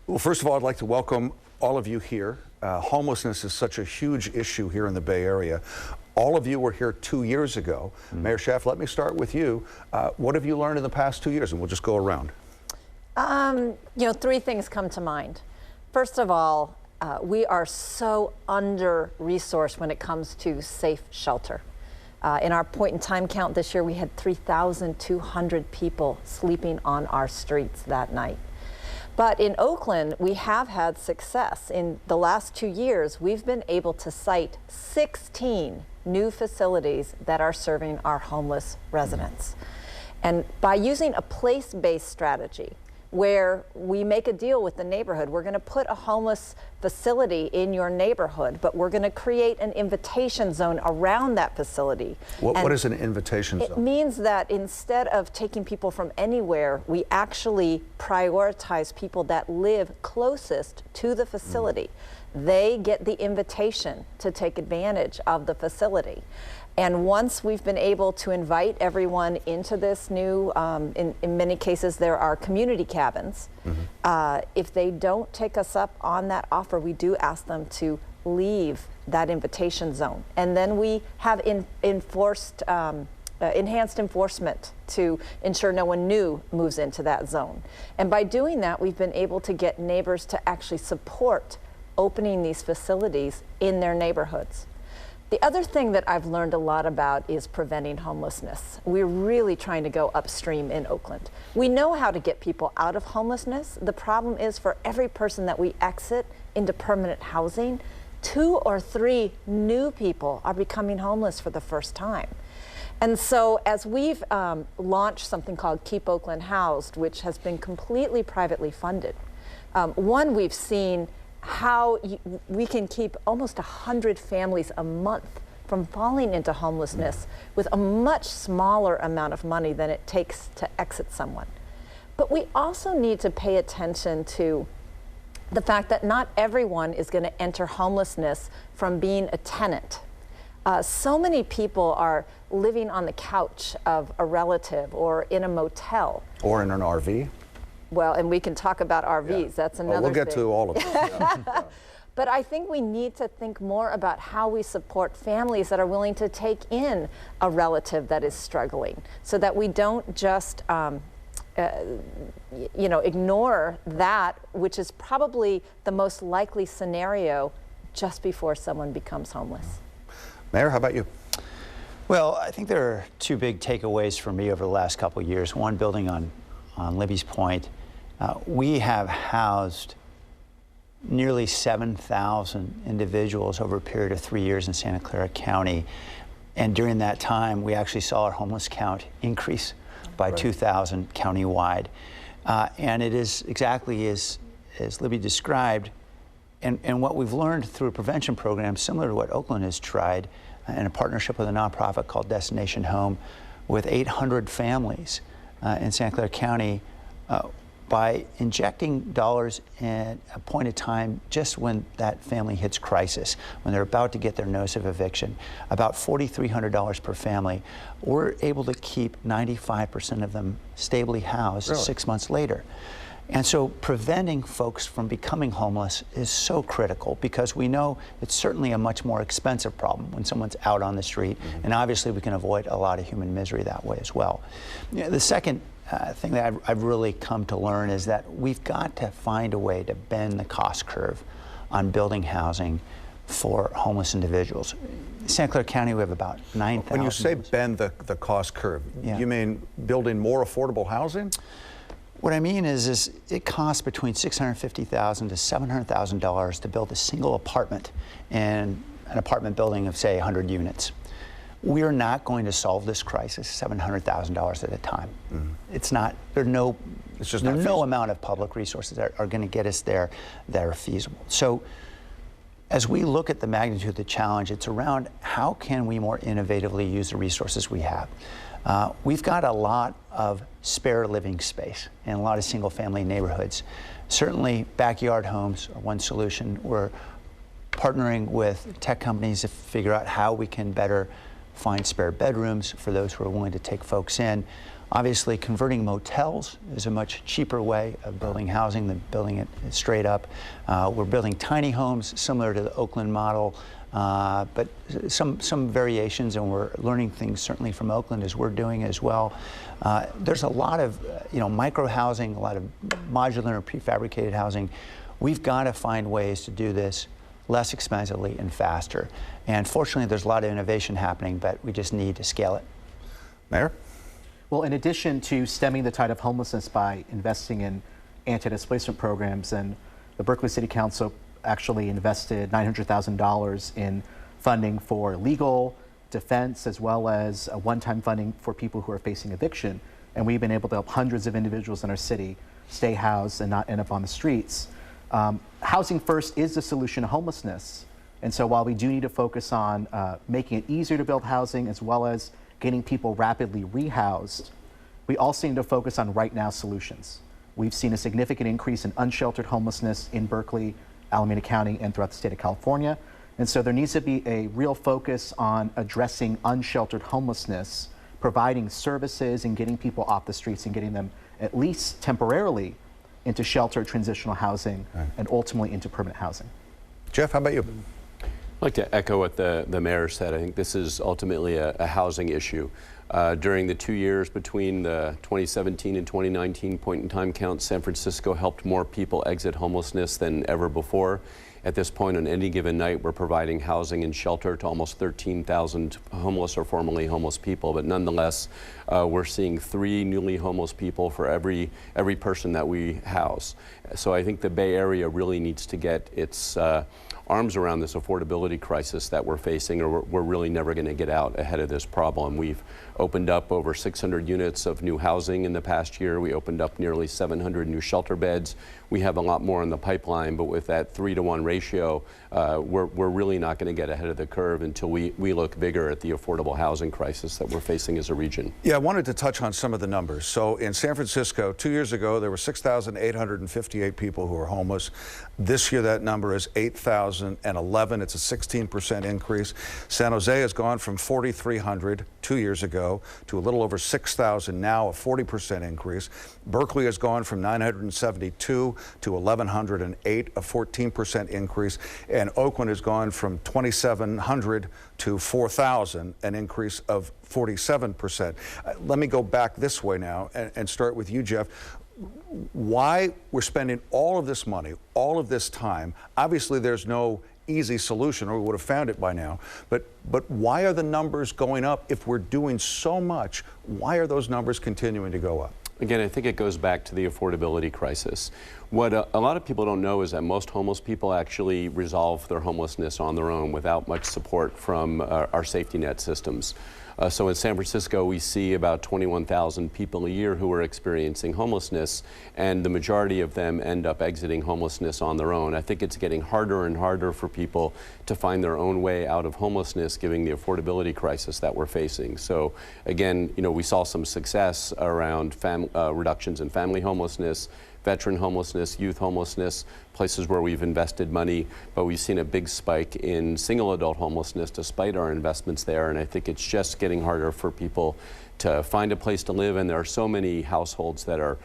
Well, first of all, I'd like to welcome all of you here. Homelessness is such a huge issue here in the Bay Area. All of you were here 2 years ago. Mayor Schaaf, let me start with you. What have you learned in the past 2 years? And we'll just go around. Three things come to mind. First of all, we are so under-resourced when it comes to safe shelter. In our point-in-time count this year, we had 3,200 people sleeping on our streets that night. But in Oakland, we have had success. In the last 2 years, we've been able to cite 16 new facilities that are serving our homeless residents. And by using a place-based strategy, where we make a deal with the neighborhood, we're going to put a homeless facility in your neighborhood, but we're going to create an invitation zone around that facility. What is an invitation zone? It means that instead of taking people from anywhere, we actually prioritize people that live closest to the facility. They get the invitation to take advantage of the facility. And once we've been able to invite everyone into this new, in many cases there are community cabins. If they don't take us up on that offer, we do ask them to leave that invitation zone. And then we have enhanced enforcement to ensure no one new moves into that zone. And by doing that, we've been able to get neighbors to actually support opening these facilities in their neighborhoods. The other thing that I've learned a lot about is preventing homelessness. We're really trying to go upstream in Oakland. We know how to get people out of homelessness. The problem is for every person that we exit into permanent housing, 2 or 3 new people are becoming homeless for the first time. And so as we've launched something called Keep Oakland Housed, which has been completely privately funded, we've seen how we can keep almost 100 families a month from falling into homelessness with a much smaller amount of money than it takes to exit someone. But we also need to pay attention to the fact that not everyone is going to enter homelessness from being a tenant. So many people are living on the couch of a relative or in a motel. Or in an RV. Well, and we can talk about RVs. Yeah. That's another we'll get thing. to all of them. Yeah. But I think we need to think more about how we support families that are willing to take in a relative that is struggling, so that we don't just ignore that, which is probably the most likely scenario just before someone becomes homeless. Mayor, how about you? Well, I think there are 2 big takeaways for me over the last couple of years. One, building on Libby's point, we have housed nearly 7,000 individuals over a period of 3 years in Santa Clara County. And during that time, we actually saw our homeless count increase by 2,000 countywide. And it is exactly as Libby described. And what we've learned through a prevention program similar to what Oakland has tried in a partnership with a nonprofit called Destination Home with 800 families in Santa Clara County, by injecting dollars at a point of time just when that family hits crisis, when they're about to get their notice of eviction, about $4,300 per family, we're able to keep 95% of them stably housed 6 months later. And so preventing folks from becoming homeless is so critical, because we know it's certainly a much more expensive problem when someone's out on the street, and obviously we can avoid a lot of human misery that way as well. The second thing that I've really come to learn is that we've got to find a way to bend the cost curve on building housing for homeless individuals. In Santa Clara County, we have about 9,000. When you say bend the cost curve, you mean building more affordable housing? What I mean is it costs between $650,000 to $700,000 to build a single apartment in an apartment building of, say, 100 units. We are not going to solve this crisis $700,000 at a time. It's not. There's no amount of public resources that are going to get us there that are feasible. So, as we look at the magnitude of the challenge, it's around how can we more innovatively use the resources we have. We've got a lot of spare living space in a lot of single-family neighborhoods. Certainly, backyard homes are one solution. We're partnering with tech companies to figure out how we can better find spare bedrooms for those who are willing to take folks in. Obviously, converting motels is a much cheaper way of building housing than building it straight up. We're building tiny homes similar to the Oakland model, but some variations, and we're learning things certainly from Oakland as we're doing as well. There's a lot of micro housing, a lot of modular and prefabricated housing. We've got to find ways to do this less expensively and faster. And fortunately, there's a lot of innovation happening, but we just need to scale it. Mayor? Well, in addition to stemming the tide of homelessness by investing in anti-displacement programs, and the Berkeley City Council actually invested $900,000 in funding for legal defense, as well as a one-time funding for people who are facing eviction. And we've been able to help hundreds of individuals in our city stay housed and not end up on the streets. Housing first is the solution to homelessness. And so while we do need to focus on making it easier to build housing, as well as getting people rapidly rehoused, we also need to focus on right now solutions. We've seen a significant increase in unsheltered homelessness in Berkeley, Alameda County, and throughout the state of California. And so there needs to be a real focus on addressing unsheltered homelessness, providing services and getting people off the streets and getting them at least temporarily into sheltered transitional housing, right, and ultimately into permanent housing. Jeff, how about you? I'd like to echo what the mayor said. I think this is ultimately a housing issue. During the 2 years between the 2017 and 2019 point in time count, San Francisco helped more people exit homelessness than ever before. At this point, on any given night, we're providing housing and shelter to almost 13,000 homeless or formerly homeless people. But nonetheless, we're seeing 3 newly homeless people for every person that we house. So I think the Bay Area really needs to get its arms around this affordability crisis that we're facing, or we're really never going to get out ahead of this problem. We've opened up over 600 units of new housing in the past year. We opened up nearly 700 new shelter beds. We have a lot more in the pipeline, but with that 3-to-1 ratio, we're really not going to get ahead of the curve until we look bigger at the affordable housing crisis that we're facing as a region. Yeah, I wanted to touch on some of the numbers. So in San Francisco, 2 years ago, there were 6,858 people who were homeless. This year, that number is 8,011. It's a 16% increase. San Jose has gone from 4,300 2 years ago to a little over 6,000 now, a 40% increase. Berkeley has gone from 972 to 1,108, a 14% increase. And Oakland has gone from 2,700 to 4,000, an increase of 47%. Let me go back this way now and start with you, Jeff. Why we're spending all of this money, all of this time? Obviously, there's no easy solution, or we would have found it by now. But why are the numbers going up if we're doing so much? Why are those numbers continuing to go up? Again, I think it goes back to the affordability crisis. What a lot of people don't know is that most homeless people actually resolve their homelessness on their own without much support from our safety net systems. So in San Francisco, we see about 21,000 people a year who are experiencing homelessness, and the majority of them end up exiting homelessness on their own. I think it's getting harder and harder for people to find their own way out of homelessness, given the affordability crisis that we're facing. So again, we saw some success around reductions in family homelessness, veteran homelessness, youth homelessness, places where we've invested money, but we've seen a big spike in single adult homelessness despite our investments there, and I think it's just getting harder for people to find a place to live, and there are so many households that are,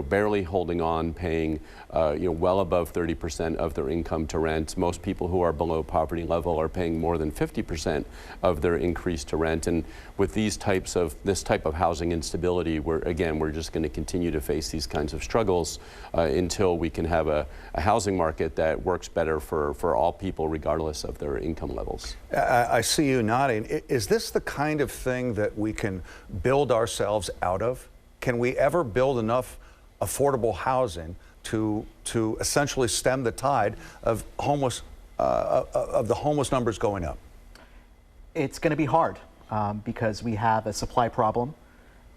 barely holding on, paying, well above 30% of their income to rent. Most people who are below poverty level are paying more than 50% of their increase to rent, and with this type of housing instability, we're just going to continue to face these kinds of struggles until we can have a housing market that works better for all people, regardless of their income levels. I see you nodding. Is this the kind of thing that we can build ourselves out of? Can we ever build enough affordable housing to essentially stem the tide of the homeless numbers going up? It's going to be hard because we have a supply problem,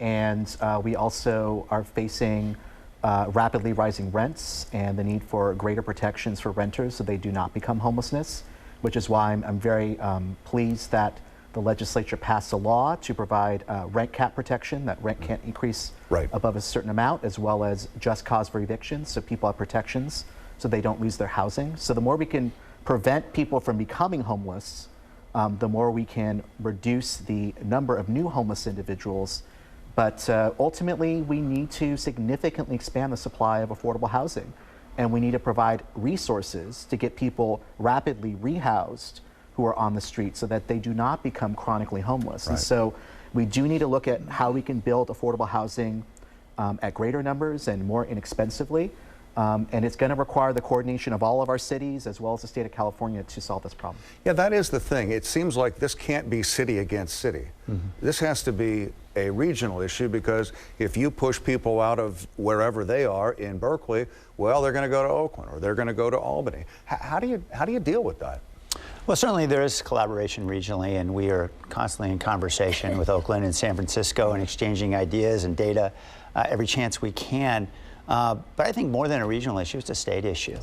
and we also are facing rapidly rising rents and the need for greater protections for renters so they do not become homelessness, which is why I'm very pleased that the legislature passed a law to provide rent cap protection, that rent can't increase above a certain amount, as well as just cause for eviction, so people have protections so they don't lose their housing. So the more we can prevent people from becoming homeless, the more we can reduce the number of new homeless individuals But ultimately, we need to significantly expand the supply of affordable housing. And we need to provide resources to get people rapidly rehoused who are on the street so that they do not become chronically homeless. Right. And so we do need to look at how we can build affordable housing at greater numbers and more inexpensively. And it's going to require the coordination of all of our cities as well as the state of California to solve this problem. Yeah, that is the thing. It seems like this can't be city against city. This has to be a regional issue, because if you push people out of wherever they are in Berkeley, well, they're going to go to Oakland or they're going to go to Albany. How do you deal with that? Well, certainly there is collaboration regionally, and we are constantly in conversation with Oakland and San Francisco and exchanging ideas and data every chance we can. But I think more than a regional issue, it's a state issue.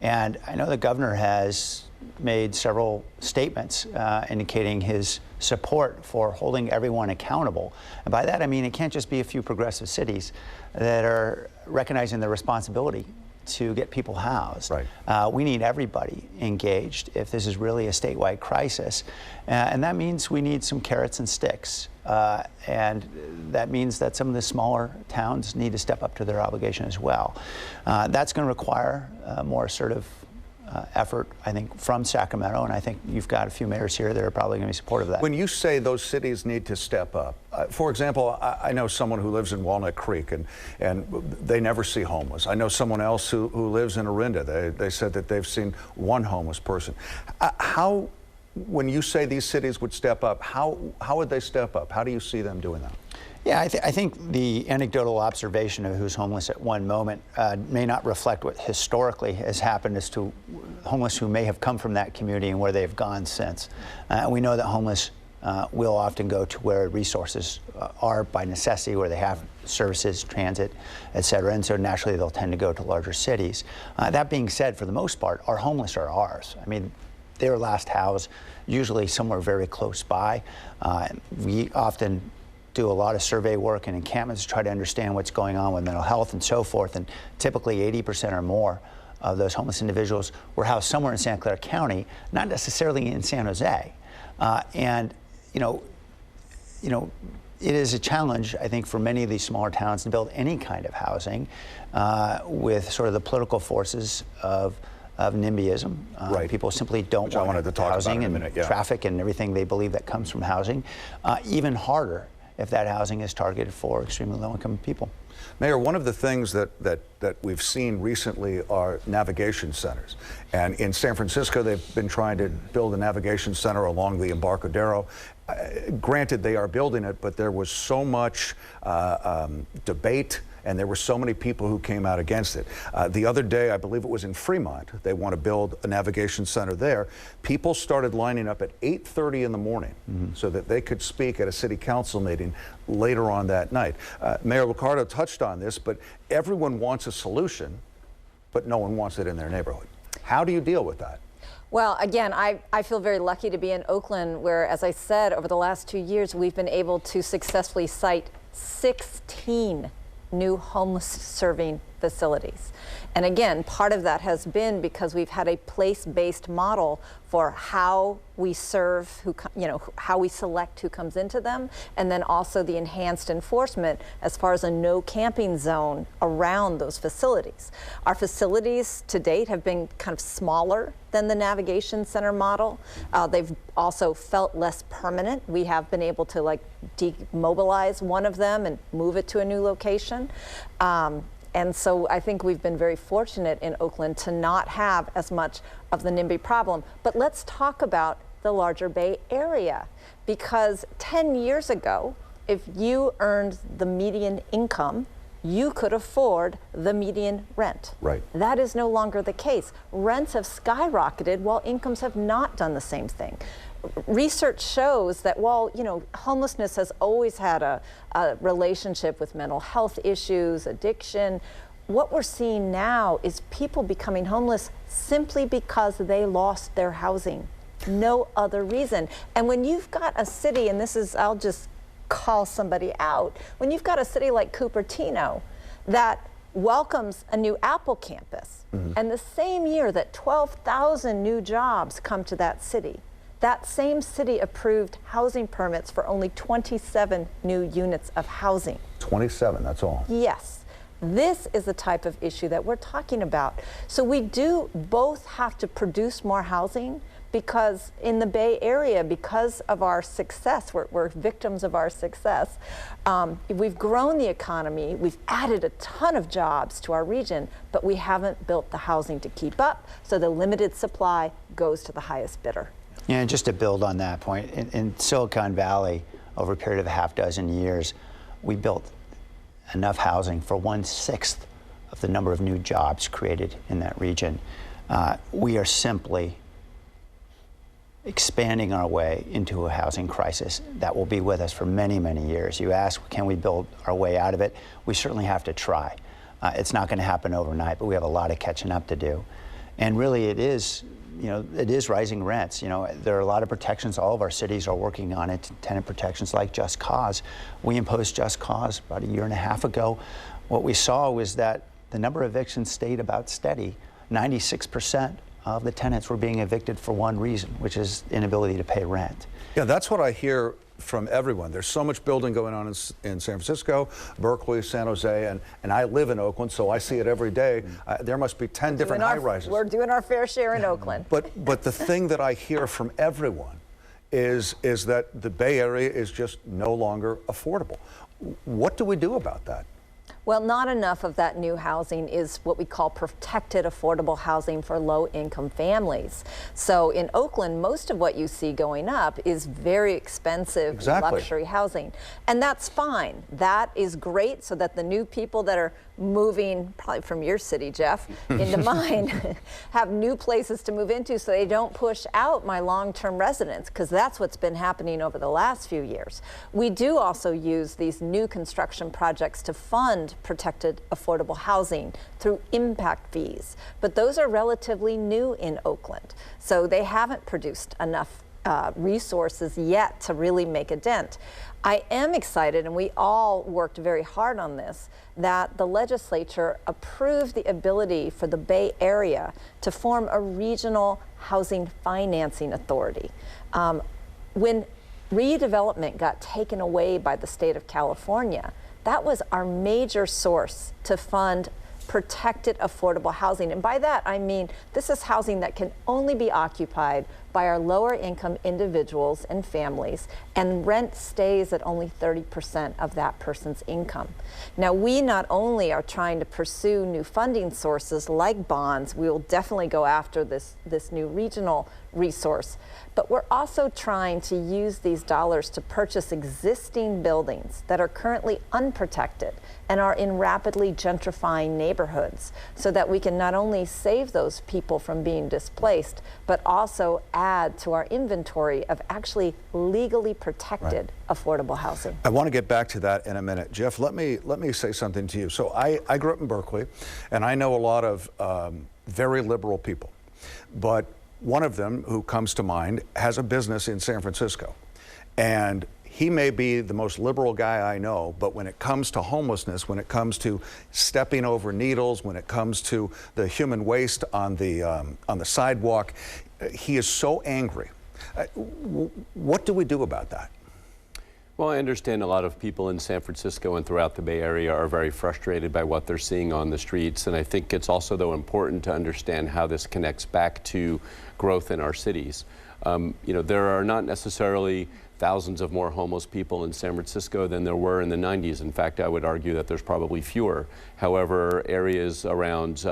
And I know the governor has made several statements indicating his support for holding everyone accountable. And by that, I mean it can't just be a few progressive cities that are recognizing their responsibility to get people housed. Right. We need everybody engaged if this is really a statewide crisis. And that means we need some carrots and sticks. And that means that some of the smaller towns need to step up to their obligation as well. That's going to require more assertive effort, I think, from Sacramento, and I think you've got a few mayors here that are probably going to be supportive of that. When you say those cities need to step up, for example, I know someone who lives in Walnut Creek, and they never see homeless. I know someone else who lives in Orinda. They said that they've seen one homeless person. When you say these cities would step up, how would they step up? How do you see them doing that? Yeah, I think the anecdotal observation of who's homeless at one moment may not reflect what historically has happened as to homeless who may have come from that community and where they've gone since. We know that homeless will often go to where resources are by necessity, where they have services, transit, et cetera, and so naturally they'll tend to go to larger cities. That being said, for the most part, our homeless are ours. I mean, they were last housed usually somewhere very close by. We often do a lot of survey work and encampments to try to understand what's going on with mental health and so forth, and typically 80% or more of those homeless individuals were housed somewhere in Santa Clara County, not necessarily in San Jose. And it is a challenge, I think, for many of these smaller towns to build any kind of housing with sort of the political forces of NIMBYism. Right. People simply don't want wanted to talk housing about in a and minute, yeah. traffic and everything they believe that comes from housing. Even harder if that housing is targeted for extremely low-income people. Mayor, one of the things that we've seen recently are navigation centers. And in San Francisco, they've been trying to build a navigation center along the Embarcadero. Granted, they are building it, but there was so much debate, and there were so many people who came out against it. The other day, I believe it was in Fremont, they want to build a navigation center there. People started lining up at 8:30 in the morning so that they could speak at a city council meeting later on that night. Mayor Liccardo touched on this, but everyone wants a solution, but no one wants it in their neighborhood. How do you deal with that? Well, again, I feel very lucky to be in Oakland, where, as I said, over the last 2 years, we've been able to successfully site 16 new homeless serving facilities. And again, part of that has been because we've had a place-based model for how we serve, how we select who comes into them, and then also the enhanced enforcement as far as a no camping zone around those facilities. Our facilities to date have been kind of smaller than the navigation center model. They've also felt less permanent. We have been able to demobilize one of them and move it to a new location. And so I think we've been very fortunate in Oakland to not have as much of the NIMBY problem. But let's talk about the larger Bay Area, because 10 years ago, if you earned the median income, you could afford the median rent. Right. That is no longer the case. Rents have skyrocketed while incomes have not done the same thing. Research shows that while homelessness has always had a relationship with mental health issues, addiction, what we're seeing now is people becoming homeless simply because they lost their housing. No other reason. And when you've got a city, and this is, I'll just call somebody out, when you've got a city like Cupertino that welcomes a new Apple campus, and the same year that 12,000 new jobs come to that city, that same city approved housing permits for only 27 new units of housing. 27, that's all. Yes. This is the type of issue that we're talking about. So we do both have to produce more housing, because in the Bay Area, because of our success, we're victims of our success. We've grown the economy, we've added a ton of jobs to our region, but we haven't built the housing to keep up, so the limited supply goes to the highest bidder. Yeah, and just to build on that point, in Silicon Valley, over a period of a half dozen years, we built enough housing for 1/6 of the number of new jobs created in that region. We are simply expanding our way into a housing crisis that will be with us for many, many years. You ask, can we build our way out of it? We certainly have to try. It's not going to happen overnight, but we have a lot of catching up to do. And really, it is rising rents. There are a lot of protections. All of our cities are working on it. Tenant protections like Just Cause. We imposed Just Cause about a year and a half ago. What we saw was that the number of evictions stayed about steady. 96% of the tenants were being evicted for one reason, which is inability to pay rent. Yeah, that's what I hear from everyone. There's so much building going on in San Francisco, Berkeley, San Jose, and I live in Oakland, so I see it every day. There must be 10 different high-rises. We're doing our fair share in Oakland. But the thing that I hear from everyone is that the Bay Area is just no longer affordable. What do we do about that? Well, not enough of that new housing is what we call protected affordable housing for low-income families. So in Oakland, most of what you see going up is very expensive luxury housing. And that's fine. That is great, so that the new people that are moving, probably from your city, Jeff, into mine, have new places to move into, so they don't push out my long-term residents, because that's what's been happening over the last few years. We do also use these new construction projects to fund protected affordable housing through impact fees, but those are relatively new in Oakland, so they haven't produced enough resources yet to really make a dent. I am excited, and we all worked very hard on this, that the legislature approved the ability for the Bay Area to form a regional housing financing authority. When redevelopment got taken away by the state of California, that was our major source to fund protected affordable housing. And by that, I mean, this is housing that can only be occupied by our lower income individuals and families, and rent stays at only 30% of that person's income. Now, we not only are trying to pursue new funding sources like bonds, we will definitely go after this new regional resource, but we're also trying to use these dollars to purchase existing buildings that are currently unprotected and are in rapidly gentrifying neighborhoods, so that we can not only save those people from being displaced, but also add to our inventory of actually legally protected affordable housing. I want to get back to that in a minute. Jeff, let me say something to you. So I grew up in Berkeley, and I know a lot of very liberal people, but one of them who comes to mind has a business in San Francisco, and he may be the most liberal guy I know, but when it comes to homelessness, when it comes to stepping over needles, when it comes to the human waste on the sidewalk, he is so angry. What do we do about that? Well, I understand a lot of people in San Francisco and throughout the Bay Area are very frustrated by what they're seeing on the streets. And I think it's also, though, important to understand how this connects back to growth in our cities. There are not necessarily thousands of more homeless people in San Francisco than there were in the 90s. In fact, I would argue that there's probably fewer. However, areas around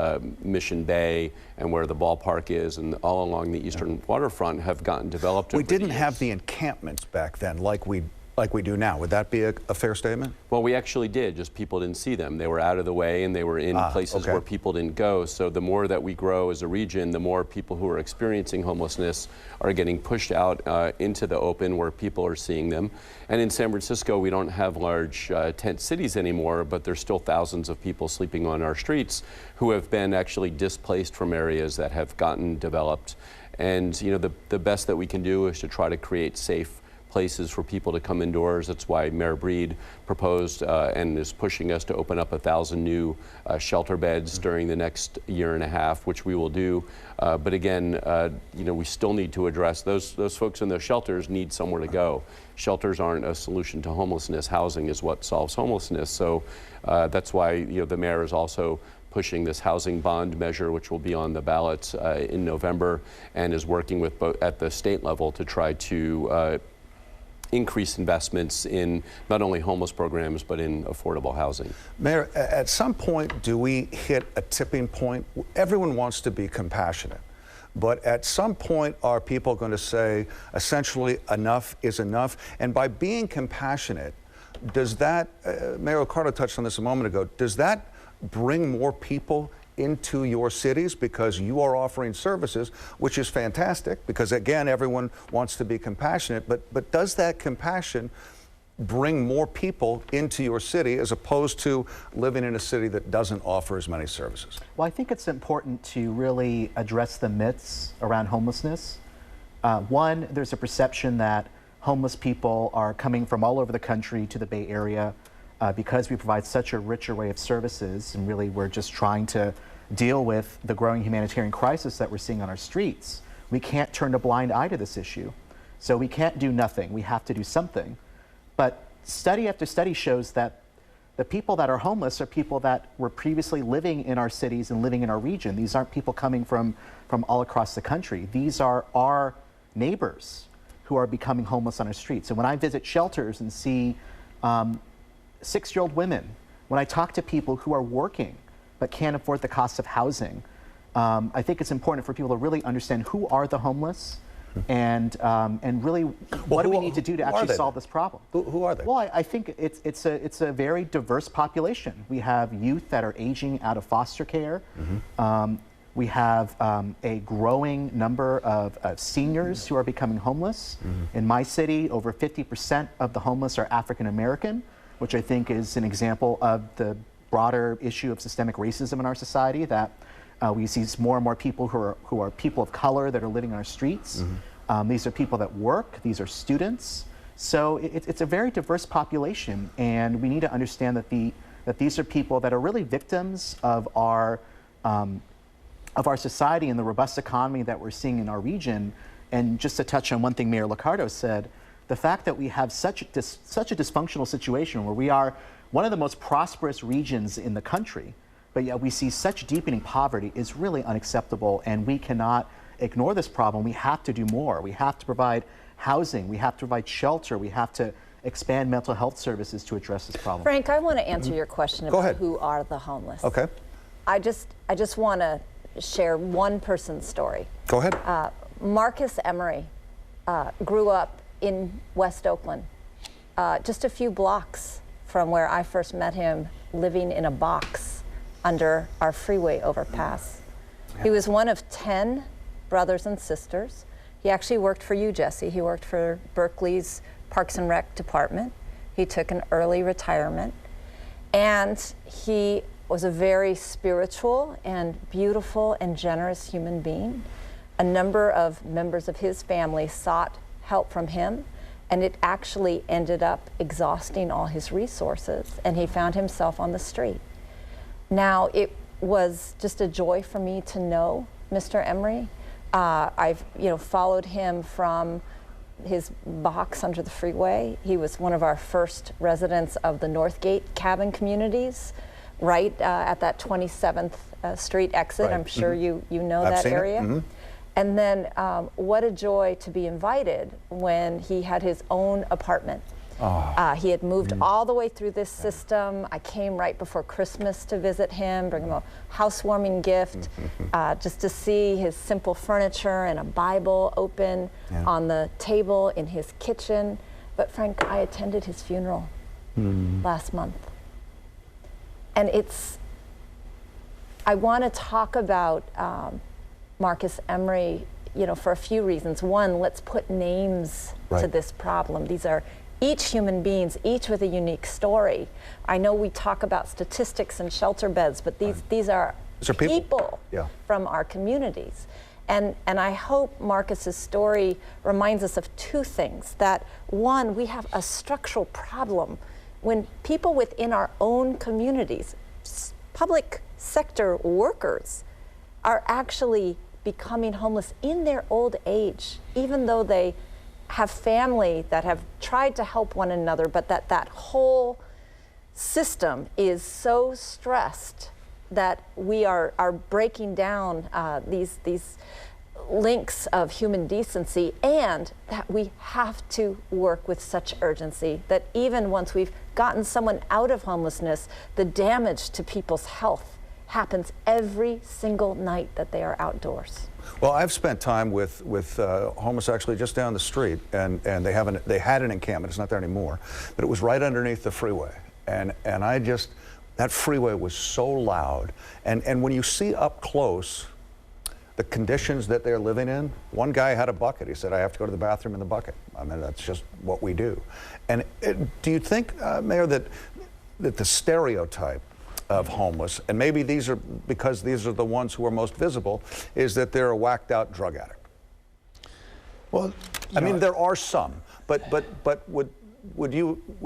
Mission Bay and where the ballpark is and all along the eastern waterfront have gotten developed. We didn't have the encampments back then like we do now. Would that be a fair statement? Well, we actually did, just people didn't see them. They were out of the way and they were in places where people didn't go. So the more that we grow as a region, the more people who are experiencing homelessness are getting pushed out into the open where people are seeing them. And in San Francisco, we don't have large tent cities anymore, but there's still thousands of people sleeping on our streets who have been actually displaced from areas that have gotten developed. And the best that we can do is to try to create safe places for people to come indoors. That's why Mayor Breed proposed and is pushing us to open up 1,000 new shelter beds during the next year and a half, which we will do. But again, you know, we still need to address those folks in those shelters need somewhere to go. Shelters aren't a solution to homelessness. Housing is what solves homelessness. So that's why, you know, the mayor is also pushing this housing bond measure, which will be on the ballot in November, and is working with both at the state level to try to increase investments in not only homeless programs, but in affordable housing. Mayor, at some point, do we hit a tipping point? Everyone wants to be compassionate, but at some point, are people going to say, essentially, enough is enough? And by being compassionate, does that, Mayor Liccardo touched on this a moment ago, does that bring more people into your cities because you are offering services, which is fantastic, because again, everyone wants to be compassionate, but does that compassion bring more people into your city as opposed to living in a city that doesn't offer as many services? Well, I think it's important to really address the myths around homelessness. One, there's a perception that homeless people are coming from all over the country to the Bay Area because we provide such a rich array of services, and really we're just trying to deal with the growing humanitarian crisis that we're seeing on our streets. We can't turn a blind eye to this issue. So we can't do nothing. We have to do something. But study after study shows that the people that are homeless are people that were previously living in our cities and living in our region. These aren't people coming from all across the country. These are our neighbors who are becoming homeless on our streets. And when I visit shelters and see 6-year-old women, when I talk to people who are working but can't afford the cost of housing, I think it's important for people to really understand who are the homeless and really what do we need to do to actually solve this problem. Who are they? Well, I think it's a very diverse population. We have youth that are aging out of foster care. We have a growing number of seniors who are becoming homeless. In my city, over 50% of the homeless are African American, which I think is an example of the broader issue of systemic racism in our society, that we see more and more people who are people of color that are living on our streets. These are people that work, these are students. So it's a very diverse population, and we need to understand that these are people that are really victims of our society and the robust economy that we're seeing in our region. And just to touch on one thing Mayor Liccardo said, the fact that we have such a dysfunctional situation where we are one of the most prosperous regions in the country, but yet we see such deepening poverty is really unacceptable, and we cannot ignore this problem. We have to do more. We have to provide housing, we have to provide shelter, we have to expand mental health services to address this problem. Frank, I want to answer your question Go about ahead. who are the homeless. Okay. I just want to share one person's story. Go ahead. Marcus Emery grew up in West Oakland, just a few blocks from where I first met him, living in a box under our freeway overpass. He was one of 10 brothers and sisters. He actually worked for you, Jesse. He worked for Berkeley's Parks and Rec department. He took an early retirement, and he was a very spiritual and beautiful and generous human being. A number of members of his family sought help from him, and it actually ended up exhausting all his resources, and he found himself on the street. Now, it was just a joy for me to know Mr. Emery. I've followed him from his box under the freeway. He was one of our first residents of the Northgate cabin communities, right at that 27th Street exit. Right. I'm sure you know I've that seen it. area. And then what a joy to be invited when he had his own apartment. He had moved all the way through this system. I came right before Christmas to visit him, bring him a housewarming gift, just to see his simple furniture and a Bible open on the table in his kitchen. But Frank, I attended his funeral last month. And I want to talk about Marcus Emery, for a few reasons. One, let's put names to this problem. These are each human beings, each with a unique story. I know we talk about statistics and shelter beds, but these are people Yeah. from our communities. And I hope Marcus's story reminds us of two things. That one, we have a structural problem when people within our own communities, public sector workers, are actually becoming homeless in their old age, even though they have family that have tried to help one another, but that whole system is so stressed that we are breaking down these links of human decency, and that we have to work with such urgency that even once we've gotten someone out of homelessness, the damage to people's health happens every single night that they are outdoors. Well, I've spent time with homeless actually just down the street, and they had an encampment. It's not there anymore, but it was right underneath the freeway, and that freeway was so loud, and when you see up close the conditions that they're living in. One guy had a bucket. He said, I have to go to the bathroom in the bucket. I mean, that's just what we do. And do you think, Mayor, that the stereotype of homeless, and maybe these are because these are the ones who are most visible, is that they're a whacked out drug addict? Well, I mean, there are some, but would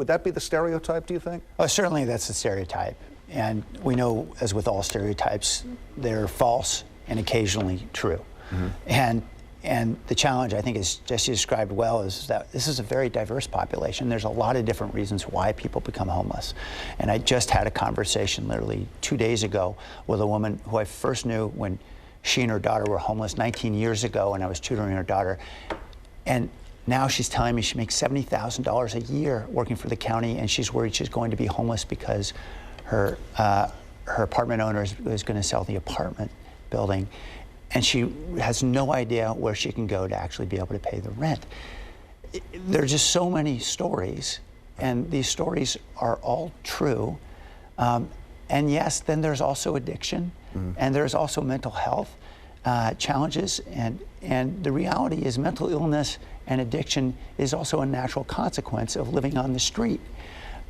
that be the stereotype, do you think? Well, certainly that's the stereotype. And we know, as with all stereotypes, they're false and occasionally true. Mm-hmm. And the challenge, I think, as Jesse described well, is that this is a very diverse population. There's a lot of different reasons why people become homeless. And I just had a conversation literally 2 days ago with a woman who I first knew when she and her daughter were homeless 19 years ago, and I was tutoring her daughter. And now she's telling me she makes $70,000 a year working for the county, and she's worried she's going to be homeless because her apartment owner is going to sell the apartment building, and she has no idea where she can go to actually be able to pay the rent. There are just so many stories, and these stories are all true. And yes, then there's also addiction, and there's also mental health challenges, and the reality is mental illness and addiction is also a natural consequence of living on the street.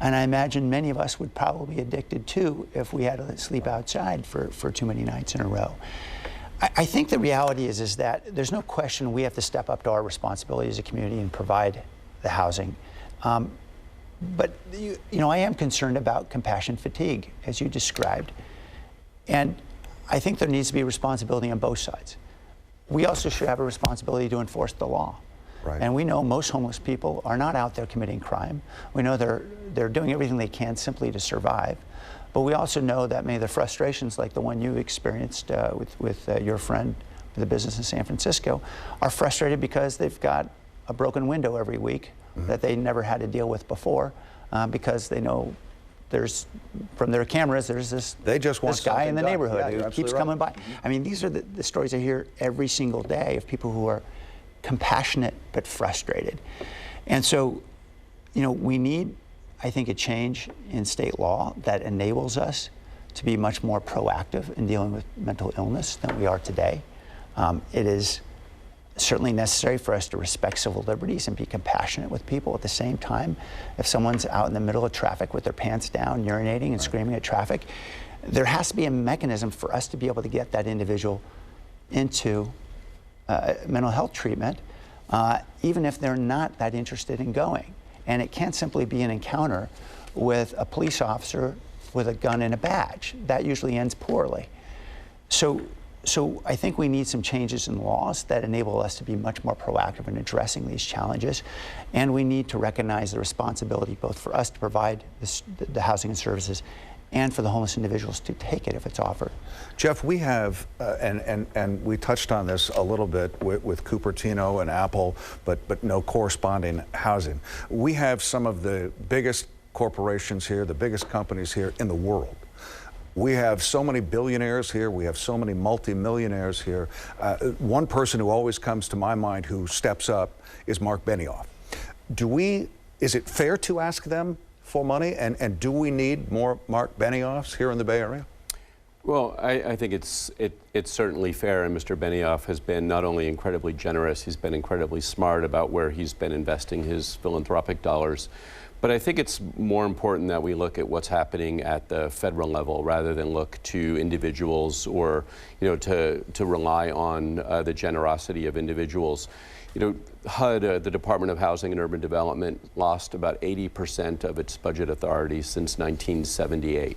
And I imagine many of us would probably be addicted too if we had to sleep outside for too many nights in a row. I think the reality is that there's no question we have to step up to our responsibility as a community and provide the housing. But I am concerned about compassion fatigue, as you described. And I think there needs to be responsibility on both sides. We also should have a responsibility to enforce the law. Right. And we know most homeless people are not out there committing crime. We know they're doing everything they can simply to survive. But we also know that many of the frustrations, like the one you experienced with your friend with the business in San Francisco, are frustrated because they've got a broken window every week that they never had to deal with before, because they know from their cameras, there's this guy in the neighborhood who keeps coming by. I mean, these are the stories I hear every single day of people who are compassionate but frustrated. And so, we need, I think, a change in state law that enables us to be much more proactive in dealing with mental illness than we are today. It is certainly necessary for us to respect civil liberties and be compassionate with people. At the same time, if someone's out in the middle of traffic with their pants down, urinating and screaming at traffic, there has to be a mechanism for us to be able to get that individual into mental health treatment, even if they're not that interested in going. And it can't simply be an encounter with a police officer with a gun and a badge. That usually ends poorly. So I think we need some changes in laws that enable us to be much more proactive in addressing these challenges. And we need to recognize the responsibility both for us to provide the housing and services and for the homeless individuals to take it if it's offered. Jeff, we have, and we touched on this a little bit with Cupertino and Apple, but no corresponding housing. We have some of the biggest corporations here, the biggest companies here in the world. We have so many billionaires here. We have so many multimillionaires here. One person who always comes to my mind who steps up is Mark Benioff. Is it fair to ask them for money, and do we need more Mark Benioffs here in the Bay Area? Well, I think it's certainly fair, and Mr. Benioff has been not only incredibly generous, he's been incredibly smart about where he's been investing his philanthropic dollars. But I think it's more important that we look at what's happening at the federal level rather than look to individuals or, to rely on the generosity of individuals. HUD, the Department of Housing and Urban Development, lost about 80% of its budget authority since 1978.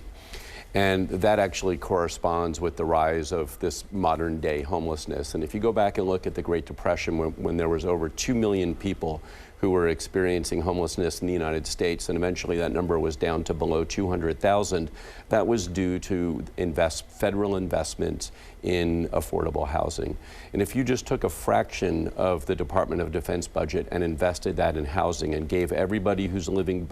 And that actually corresponds with the rise of this modern day homelessness. And if you go back and look at the Great Depression, when there was over 2 million people who were experiencing homelessness in the United States, and eventually that number was down to below 200,000, that was due to federal investment in affordable housing. And if you just took a fraction of the Department of Defense budget and invested that in housing and gave everybody who's living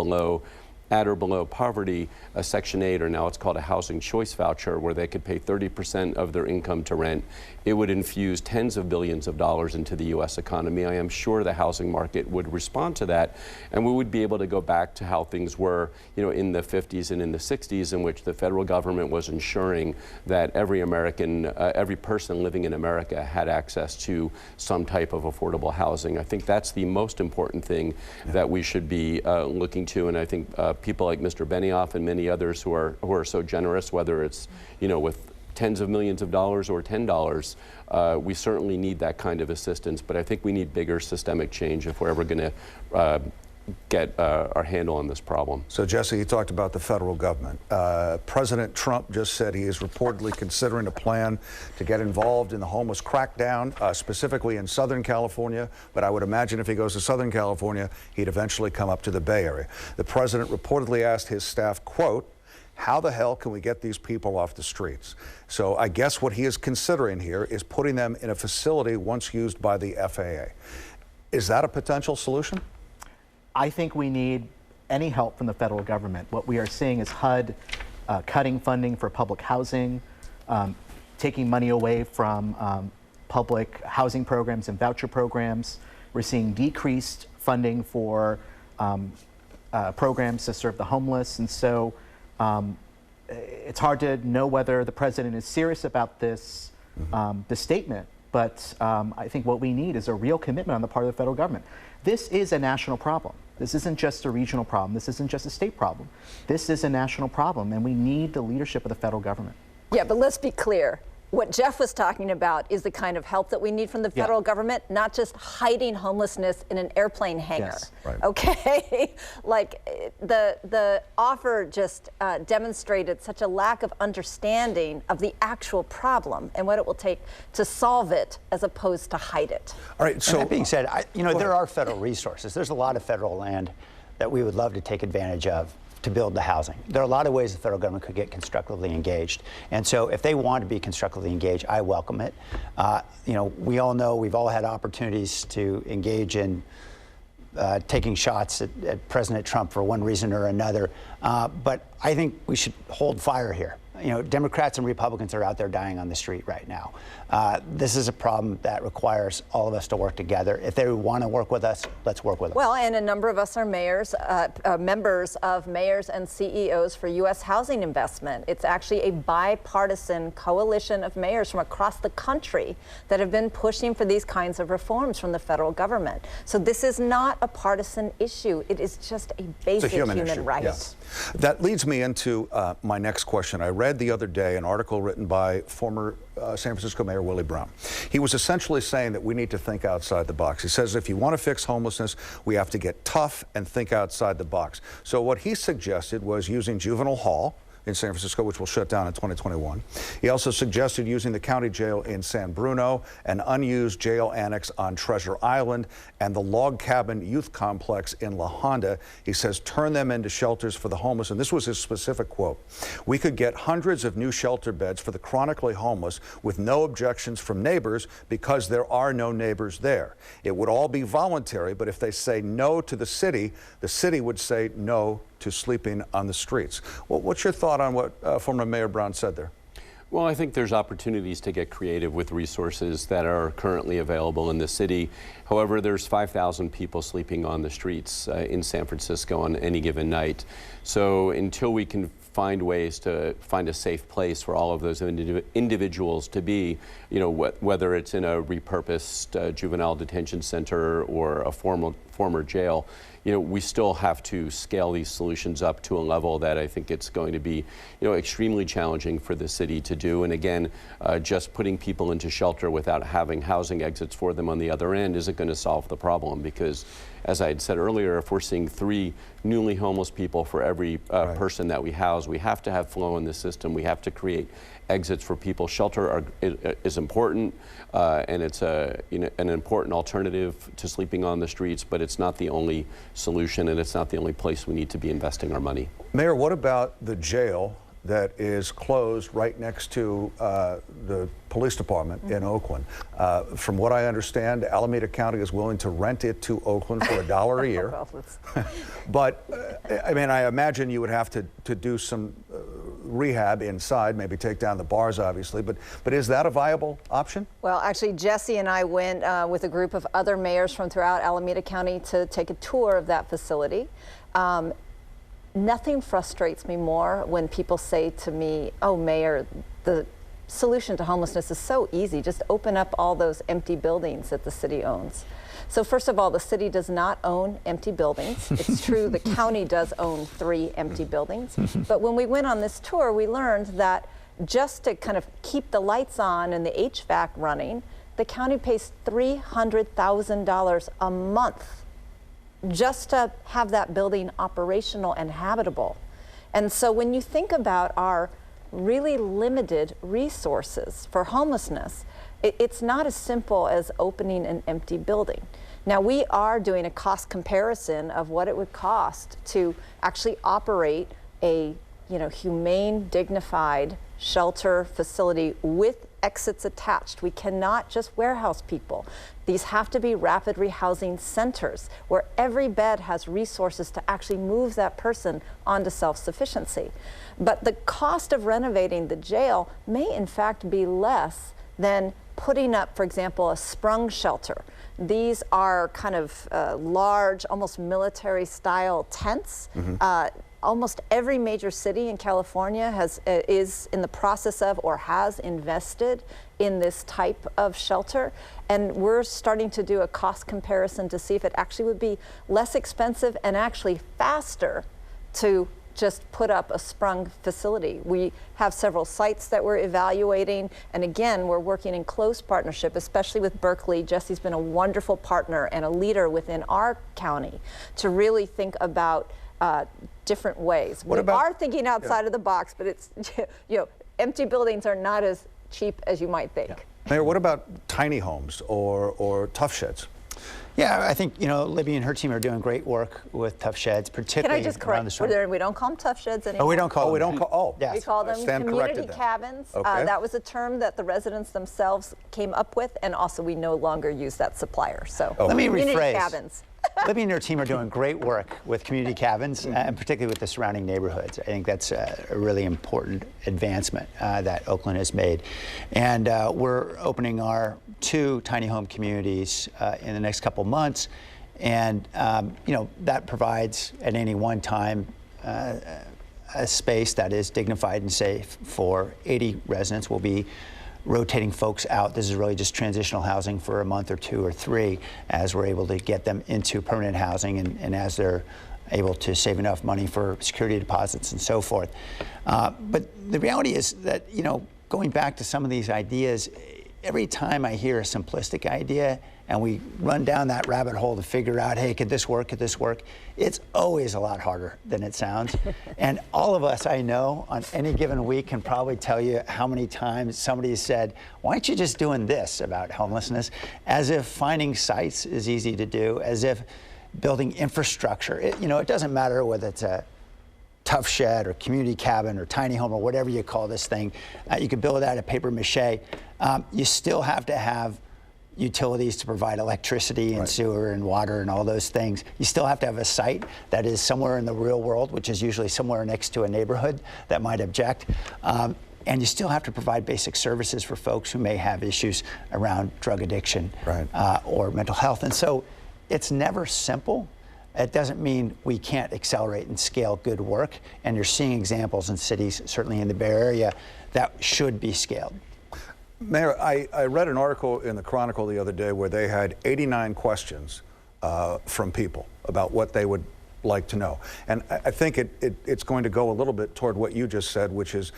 at or below poverty a Section 8, or now it's called a housing choice voucher, where they could pay 30% of their income to rent, it would infuse tens of billions of dollars into the U.S. economy. I am sure the housing market would respond to that, and we would be able to go back to how things were, in the 50s and in the 60s, in which the federal government was ensuring that every person living in America had access to some type of affordable housing. I think that's the most important thing that we should be looking to, and I think people like Mr. Benioff and many others who are so generous, whether it's with tens of millions of dollars or $10, we certainly need that kind of assistance. But I think we need bigger systemic change if we're ever going to get our handle on this problem. So Jesse, you talked about the federal government. President Trump just said he is reportedly considering a plan to get involved in the homeless crackdown, specifically in Southern California. But I would imagine if he goes to Southern California, he'd eventually come up to the Bay Area. The president reportedly asked his staff, quote, "How the hell can we get these people off the streets?" So I guess what he is considering here is putting them in a facility once used by the FAA. Is that a potential solution? I think we need any help from the federal government. What we are seeing is HUD cutting funding for public housing, taking money away from public housing programs and voucher programs. We're seeing decreased funding for programs to serve the homeless. And so it's hard to know whether the president is serious about this, this statement. But I think what we need is a real commitment on the part of the federal government. This is a national problem. This isn't just a regional problem. This isn't just a state problem. This is a national problem, and we need the leadership of the federal government. Yeah, but let's be clear. What Jeff was talking about is the kind of help that we need from the federal government, not just hiding homelessness in an airplane hangar. Yes, right. Okay? Like the offer just demonstrated such a lack of understanding of the actual problem and what it will take to solve it as opposed to hide it. All right, so And that being said, there are federal resources. There's a lot of federal land that we would love to take advantage of to build the housing. There are a lot of ways the federal government could get constructively engaged. And so if they want to be constructively engaged, I welcome it. We all know we've all had opportunities to engage in taking shots at President Trump for one reason or another. But I think we should hold fire here. Democrats and Republicans are out there dying on the street right now. This is a problem that requires all of us to work together. If they want to work with us, let's work with them. Well, and a number of us are mayors, members of mayors and CEOs for U.S. housing investment. It's actually a bipartisan coalition of mayors from across the country that have been pushing for these kinds of reforms from the federal government. So this is not a partisan issue. It is just a basic human issue. right. Yes. That leads me into my next question. I read the other day an article written by former San Francisco Mayor Willie Brown. He was essentially saying that we need to think outside the box. He says if you want to fix homelessness, we have to get tough and think outside the box. So what he suggested was using juvenile hall in San Francisco, which will shut down in 2021. He also suggested using the county jail in San Bruno, an unused jail annex on Treasure Island, and the log cabin youth complex in La Honda. He says turn them into shelters for the homeless, and this was his specific quote. We could get hundreds of new shelter beds for the chronically homeless with no objections from neighbors because there are no neighbors there. It would all be voluntary, but if they say no to the city would say no to sleeping on the streets. Well, what's your thought on what former Mayor Brown said there? Well, I think there's opportunities to get creative with resources that are currently available in the city. However, there's 5,000 people sleeping on the streets in San Francisco on any given night. So until we can find ways to find a safe place for all of those individuals to be, whether it's in a repurposed juvenile detention center or a former jail. We still have to scale these solutions up to a level that I think it's going to be, extremely challenging for the city to do. And again, just putting people into shelter without having housing exits for them on the other end isn't going to solve the problem, because, as I had said earlier, if we're seeing 3 newly homeless people for every person that we house, we have to have flow in the system. We have to create exits for people. Shelter is important, and it's an important alternative to sleeping on the streets, but it's not the only solution, and it's not the only place we need to be investing our money. Mayor, what about the jail that is closed right next to the police department in Oakland? From what I understand, Alameda County is willing to rent it to Oakland for $1 a year. But I mean, I imagine you would have to do some rehab inside, maybe take down the bars, obviously. But is that a viable option? Well, actually, Jesse and I went with a group of other mayors from throughout Alameda County to take a tour of that facility. Nothing frustrates me more when people say to me, "Oh, Mayor, the solution to homelessness is so easy. Just open up all those empty buildings that the city owns." So first of all, the city does not own empty buildings. It's true the county does own 3 empty buildings. But when we went on this tour, we learned that just to kind of keep the lights on and the HVAC running, the county pays $300,000 a month just to have that building operational and habitable. And so when you think about our really limited resources for homelessness, it's not as simple as opening an empty building. Now, we are doing a cost comparison of what it would cost to actually operate a humane, dignified shelter facility with exits attached. We cannot just warehouse people. These have to be rapid rehousing centers where every bed has resources to actually move that person onto self-sufficiency. But the cost of renovating the jail may in fact be less than putting up, for example, a sprung shelter. These are kind of large, almost military-style tents. Almost every major city in California is in the process of or has invested in this type of shelter. And we're starting to do a cost comparison to see if it actually would be less expensive and actually faster to just put up a sprung facility. We have several sites that we're evaluating, and again, we're working in close partnership, especially with Berkeley. Jesse's been a wonderful partner and a leader within our county to really think about different ways. We are thinking outside of the box, but it's, empty buildings are not as cheap as you might think. Mayor, what about tiny homes or tough sheds? Yeah, I think, Libby and her team are doing great work with tough sheds, particularly Can I just around the correct? We don't call them tough sheds anymore. Oh, we don't call them. Yes. We call them community cabins. Okay. That was a term that the residents themselves came up with, and also we no longer use that supplier. So let me community rephrase. cabins. Libby and her team are doing great work with community cabins, and particularly with the surrounding neighborhoods. I think that's a really important advancement that Oakland has made. And we're opening our 2 tiny home communities in the next couple months. And, that provides at any one time a space that is dignified and safe for 80 residents. We'll be rotating folks out. This is really just transitional housing for a month or 2 or 3 as we're able to get them into permanent housing and as they're able to save enough money for security deposits and so forth. But the reality is that, going back to some of these ideas, every time I hear a simplistic idea and we run down that rabbit hole to figure out, hey, could this work, could this work? It's always a lot harder than it sounds. And all of us I know on any given week can probably tell you how many times somebody said, why aren't you just doing this about homelessness? As if finding sites is easy to do, as if building infrastructure. It doesn't matter whether it's a tough shed or community cabin or tiny home or whatever you call this thing. You can build it out of paper mache. You still have to have utilities to provide electricity and sewer and water and all those things. You still have to have a site that is somewhere in the real world, which is usually somewhere next to a neighborhood that might object. And you still have to provide basic services for folks who may have issues around drug addiction or mental health. And so it's never simple, It doesn't mean we can't accelerate and scale good work, and you're seeing examples in cities, certainly in the Bay Area, that should be scaled. Mayor, I read an article in the Chronicle the other day where they had 89 questions from people about what they would like to know. And I think it's going to go a little bit toward what you just said, which is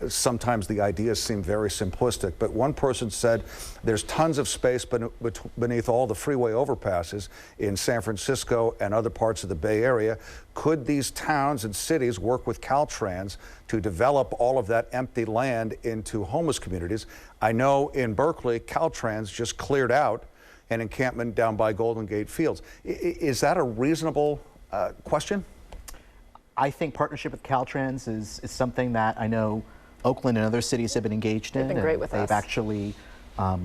sometimes the ideas seem very simplistic. But one person said there's tons of space beneath all the freeway overpasses in San Francisco and other parts of the Bay Area. Could these towns and cities work with Caltrans to develop all of that empty land into homeless communities? I know in Berkeley, Caltrans just cleared out an encampment down by Golden Gate Fields. Is that a reasonable question? I think partnership with Caltrans is something that I know Oakland and other cities have been engaged in. They've been great with us. They've actually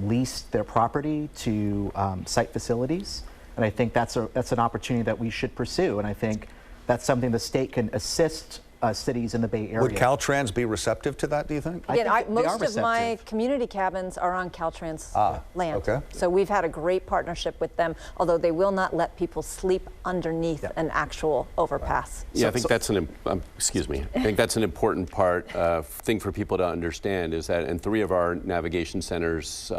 leased their property to site facilities, and I think that's an opportunity that we should pursue. And I think that's something the state can assist cities in the Bay Area. Would Caltrans be receptive to that, do you think? Most of my community cabins are on Caltrans land. Okay. So we've had a great partnership with them, although they will not let people sleep underneath an actual overpass. Yeah, I think that's excuse me. I think that's an important thing for people to understand is that in 3 of our navigation centers,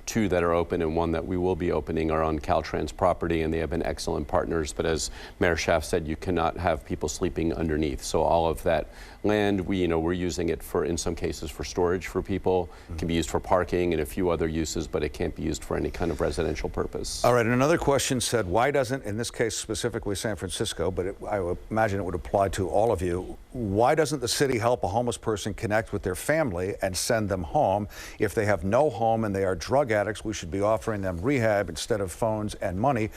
2 that are open and 1 that we will be opening are on Caltrans property, and they have been excellent partners. But as Mayor Schaaf said, you cannot have people sleeping underneath. So all of that land, we're using it in some cases for storage for people. It can be used for parking and a few other uses, but it can't be used for any kind of residential purpose. All right, and another question said, why doesn't, in this case specifically San Francisco, but I would imagine it would apply to all of you, why doesn't the city help a homeless person connect with their family and send them home? If they have no home and they are drug addicts, we should be offering them rehab instead of phones and money.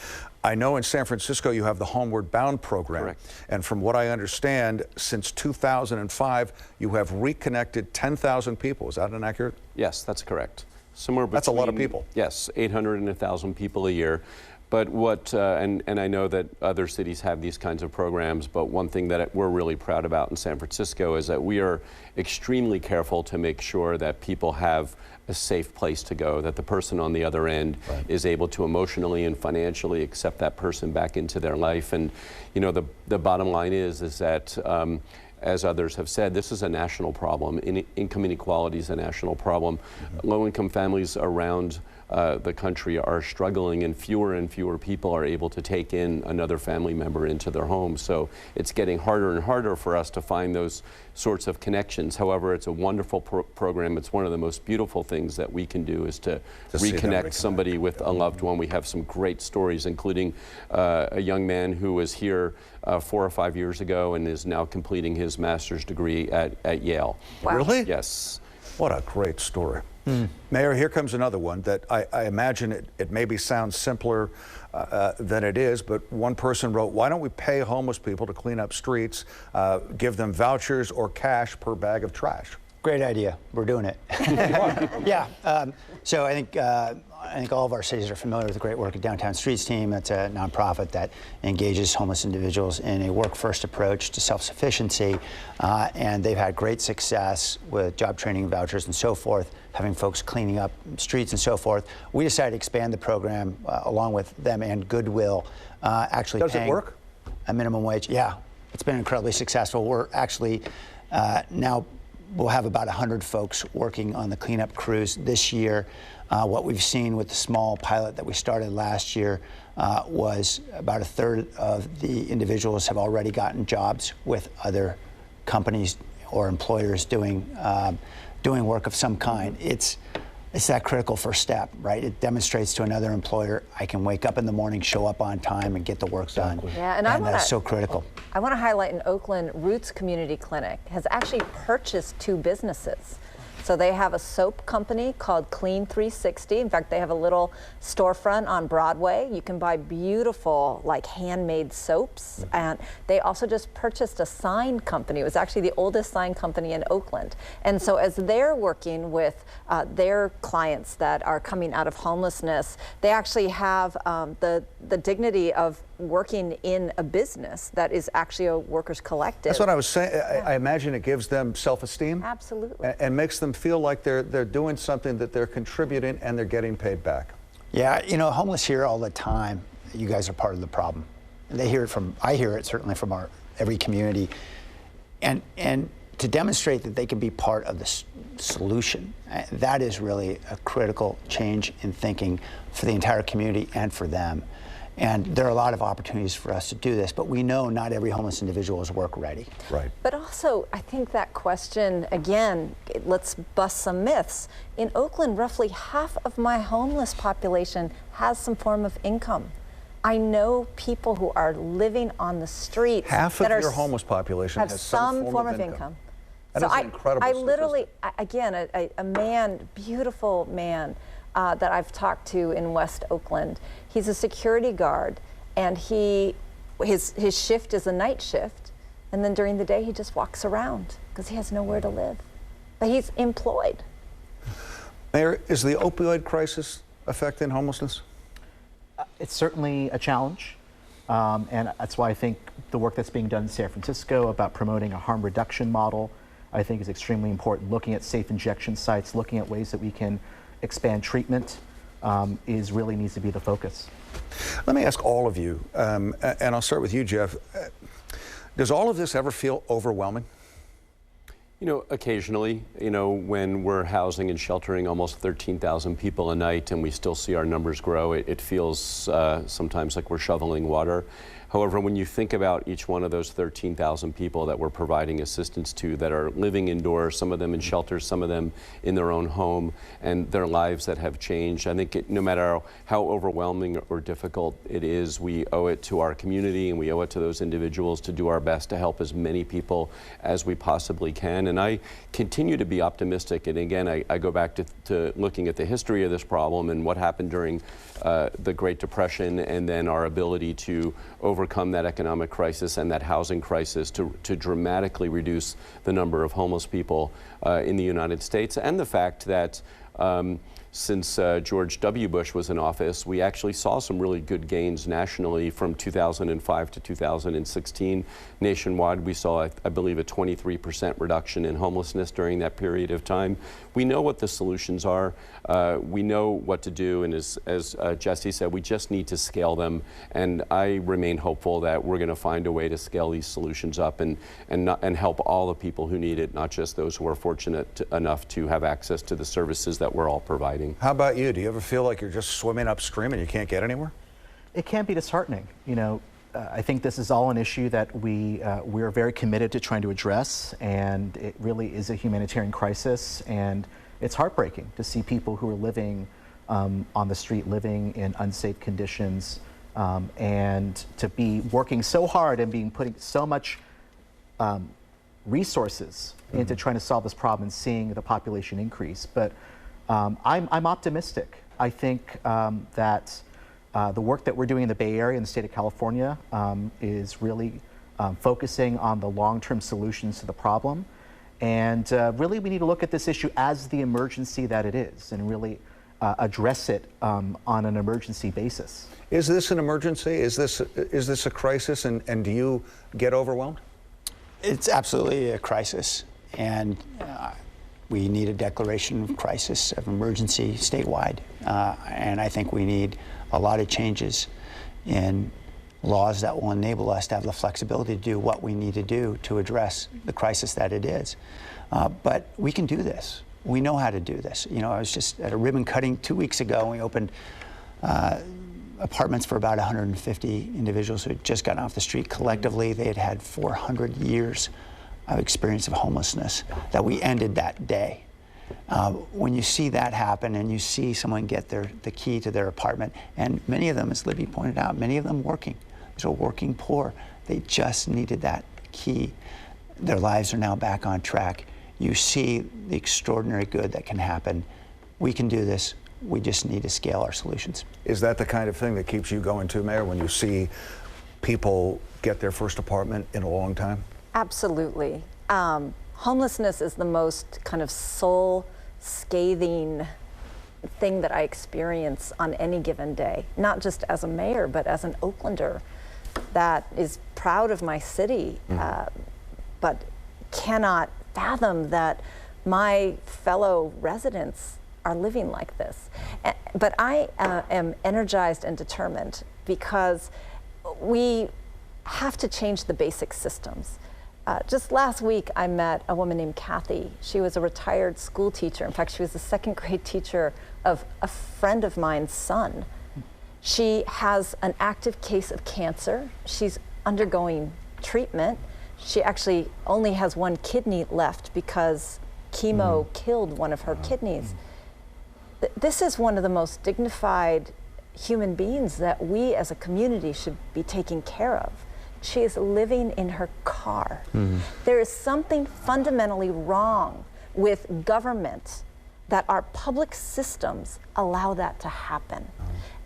I know in San Francisco you have the Homeward Bound program. Correct. And from what I understand, since 2005, you have reconnected 10,000 people. Is that inaccurate? Yes, that's correct. That's a lot of people. Yes, 800 and 1,000 people a year. But and I know that other cities have these kinds of programs, but one thing that we're really proud about in San Francisco is that we are extremely careful to make sure that people have a safe place to go, that the person on the other end is able to emotionally and financially accept that person back into their life. And the bottom line is that as others have said, this is a national problem. Income inequality is a national problem. Low-income families around the country are struggling, and fewer people are able to take in another family member into their home. So it's getting harder and harder for us to find those sorts of connections. However, it's a wonderful program. It's one of the most beautiful things that we can do is to reconnect somebody with a loved one. We have some great stories, including a young man who was here 4 or 5 years ago and is now completing his master's degree at Yale. Wow. Really? Yes. What a great story. Mayor, here comes another one that I imagine it maybe sounds simpler than it is, but one person wrote, why don't we pay homeless people to clean up streets, give them vouchers or cash per bag of trash? Great idea. We're doing it. Yeah. So I think all of our cities are familiar with the great work of Downtown Streets Team. It's a nonprofit that engages homeless individuals in a work-first approach to self-sufficiency, and they've had great success with job training vouchers and so forth, having folks cleaning up streets and so forth. We decided to expand the program along with them and Goodwill, actually Does paying it work? a minimum wage. Yeah, it's been incredibly successful. We're actually now we'll have about 100 folks working on the cleanup crews this year. What we've seen with the small pilot that we started last year was about 1/3 of the individuals have already gotten jobs with other companies or employers doing work of some kind. It's that critical first step, right? It demonstrates to another employer, I can wake up in the morning, show up on time, and get the work done. Yeah, and that's so critical. I want to highlight in Oakland, Roots Community Clinic has actually purchased 2 businesses. So they have a soap company called Clean 360. In fact, they have a little storefront on Broadway. You can buy beautiful, like, handmade soaps. And they also just purchased a sign company. It was actually the oldest sign company in Oakland. And so as they're working with their clients that are coming out of homelessness, they actually have the dignity of working in a business that is actually a workers' collective. That's what I was saying. I imagine it gives them self-esteem. Absolutely. And makes them feel like they're doing something, that they're contributing and they're getting paid back. Yeah, homeless here all the time. You guys are part of the problem. They hear it from, I hear it certainly from every community. And to demonstrate that they can be part of the solution, that is really a critical change in thinking for the entire community and for them. And there are a lot of opportunities for us to do this, but we know not every homeless individual is work ready. Right. But also, I think that question, again, let's bust some myths. In Oakland, roughly half of my homeless population has some form of income. I know people who are living on the streets. Half of your homeless population have has some form of income. That is an incredible I literally, statistic. again, a man, beautiful man, that I've talked to in West Oakland. He's a security guard, and his shift is a night shift, and then during the day he just walks around because he has nowhere to live. But he's employed. Mayor, is the opioid crisis affecting homelessness? It's certainly a challenge, and that's why I think the work that's being done in San Francisco about promoting a harm reduction model, I think is extremely important. Looking at safe injection sites, looking at ways that we can expand treatment really needs to be the focus. Let me ask all of you, and I'll start with you, Jeff. Does all of this ever feel overwhelming? You know, occasionally, you know, when we're housing and sheltering almost 13,000 people a night and we still see our numbers grow, it feels sometimes like we're shoveling water. However, when you think about each one of those 13,000 people that we're providing assistance to that are living indoors, some of them in shelters, some of them in their own home, and their lives that have changed, I think no matter how overwhelming or difficult it is, we owe it to our community and we owe it to those individuals to do our best to help as many people as we possibly can. And I continue to be optimistic. And again, I go back to looking at the history of this problem and what happened during the Great Depression, and then our ability to overcome that economic crisis and that housing crisis to dramatically reduce the number of homeless people in the United States, and the fact that since George W. Bush was in office, we actually saw some really good gains nationally from 2005 to 2016. Nationwide, we saw, I believe, a 23% reduction in homelessness during that period of time. We know what the solutions are. We know what to do, and as Jesse said, we just need to scale them. And I remain hopeful that we're going to find a way to scale these solutions up and help all the people who need it, not just those who are fortunate enough to have access to the services that we're all providing. How about you? Do you ever feel like you're just swimming upstream and you can't get anywhere? It can be disheartening. You know, I think this is all an issue that we're very committed to trying to address, and it really is a humanitarian crisis, and it's heartbreaking to see people who are living on the street, living in unsafe conditions, and to be working so hard and putting so much resources into trying to solve this problem and seeing the population increase. But I'm optimistic. I think that the work that we're doing in the Bay Area and the state of California is really focusing on the long-term solutions to the problem. And really, we need to look at this issue as the emergency that it is and really address it on an emergency basis. Is this an emergency? Is this a crisis? And do you get overwhelmed? It's absolutely a crisis. And we need a declaration of crisis, of emergency statewide. And I think we need a lot of changes in laws that will enable us to have the flexibility to do what we need to do to address the crisis that it is. But we can do this. We know how to do this. You know, I was just at a ribbon cutting 2 weeks ago, and we opened apartments for about 150 individuals who had just gotten off the street. Collectively, they had had 400 years of experience of homelessness that we ended that day. When you see that happen and you see someone get the key to their apartment, and many of them, as Libby pointed out, many of them working. These are working poor. They just needed that key. Their lives are now back on track. You see the extraordinary good that can happen. We can do this. We just need to scale our solutions. Is that the kind of thing that keeps you going too, Mayor, when you see people get their first apartment in a long time? Absolutely. Homelessness is the most kind of soul-scathing thing that I experience on any given day, not just as a mayor, but as an Oaklander that is proud of my city, but cannot fathom that my fellow residents are living like this. But I am energized and determined because we have to change the basic systems. Just last week, I met a woman named Kathy. She was a retired school teacher. In fact, she was the second grade teacher of a friend of mine's son. She has an active case of cancer. She's undergoing treatment. She actually only has one kidney left because chemo killed one of her kidneys. This is one of the most dignified human beings that we as a community should be taking care of. She is living in her car. There is something fundamentally wrong with government that our public systems allow that to happen.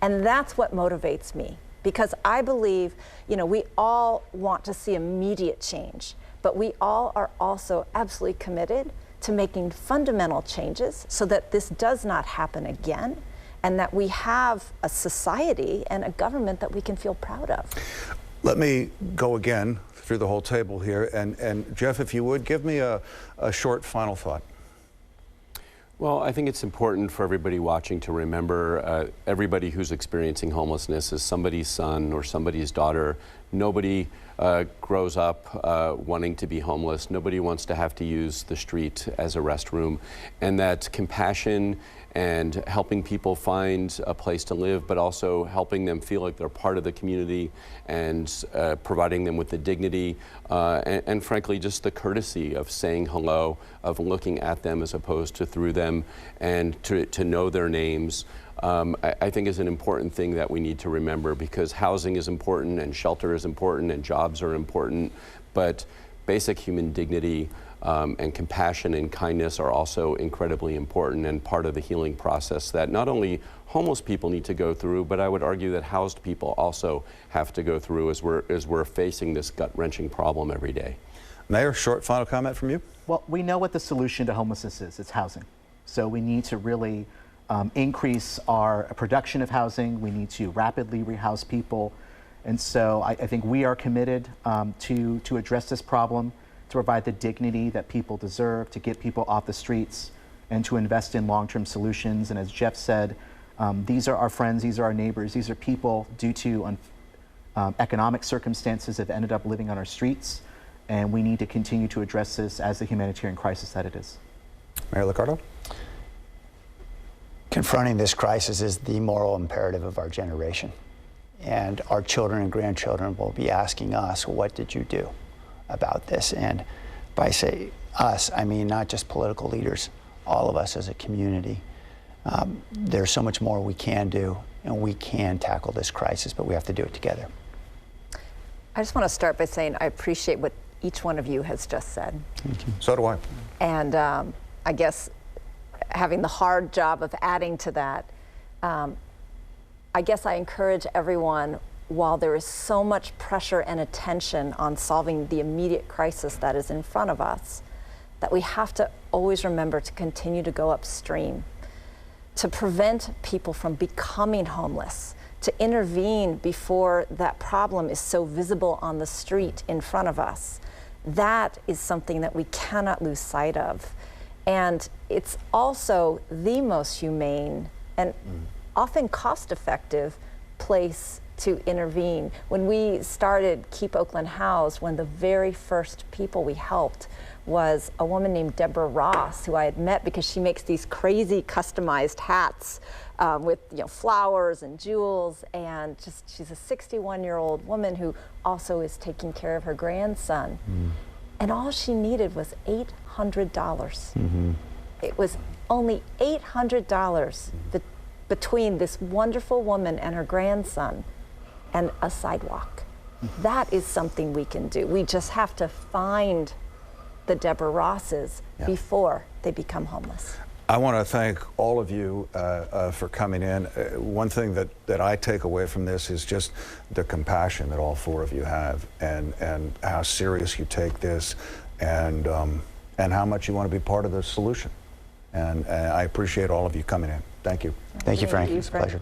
And that's what motivates me, because I believe, you know, we all want to see immediate change, but we all are also absolutely committed to making fundamental changes so that this does not happen again, and that we have a society and a government that we can feel proud of. Let me go again through the whole table here, and Jeff, if you would, give me a short final thought. Well, I think it's important for everybody watching to remember everybody who's experiencing homelessness is somebody's son or somebody's daughter. Nobody grows up wanting to be homeless. Nobody wants to have to use the street as a restroom. And that compassion and helping people find a place to live, but also helping them feel like they're part of the community and providing them with the dignity and frankly just the courtesy of saying hello, of looking at them as opposed to through them, and to know their names. I think is an important thing that we need to remember, because housing is important and shelter is important and jobs are important, but basic human dignity and compassion and kindness are also incredibly important and part of the healing process that not only homeless people need to go through, but I would argue that housed people also have to go through as we're facing this gut-wrenching problem every day. Mayor, short final comment from you? Well, we know what the solution to homelessness is. It's housing. So we need to really increase our production of housing. We need to rapidly rehouse people. And so I think we are committed to address this problem, to provide the dignity that people deserve, to get people off the streets, and to invest in long-term solutions. And as Jeff said, these are our friends, these are our neighbors, these are people due to economic circumstances have ended up living on our streets, and we need to continue to address this as the humanitarian crisis that it is. Mayor Liccardo? Confronting this crisis is the moral imperative of our generation. And our children and grandchildren will be asking us, what did you do about this? And by say us, I mean not just political leaders, all of us as a community. There's so much more we can do, and we can tackle this crisis, but we have to do it together. I just want to start by saying I appreciate what each one of you has just said. Thank you. So do I. And I guess having the hard job of adding to that, I guess I encourage everyone, while there is so much pressure and attention on solving the immediate crisis that is in front of us, that we have to always remember to continue to go upstream, to prevent people from becoming homeless, to intervene before that problem is so visible on the street in front of us. That is something that we cannot lose sight of. And it's also the most humane and often cost-effective place to intervene. When we started Keep Oakland Housed, one of the very first people we helped was a woman named Deborah Ross, who I had met because she makes these crazy customized hats with flowers and jewels, and she's a 61-year-old woman who also is taking care of her grandson. And all she needed was $800. It was only $800 between this wonderful woman and her grandson and a sidewalk. That is something we can do. We just have to find the Deborah Rosses before they become homeless. I want to thank all of you for coming in. One thing that I take away from this is just the compassion that all four of you have, and how serious you take this, and how much you want to be part of the solution. And I appreciate all of you coming in. Thank you. Thank you, Frank. Thank you, It's a Frank. pleasure.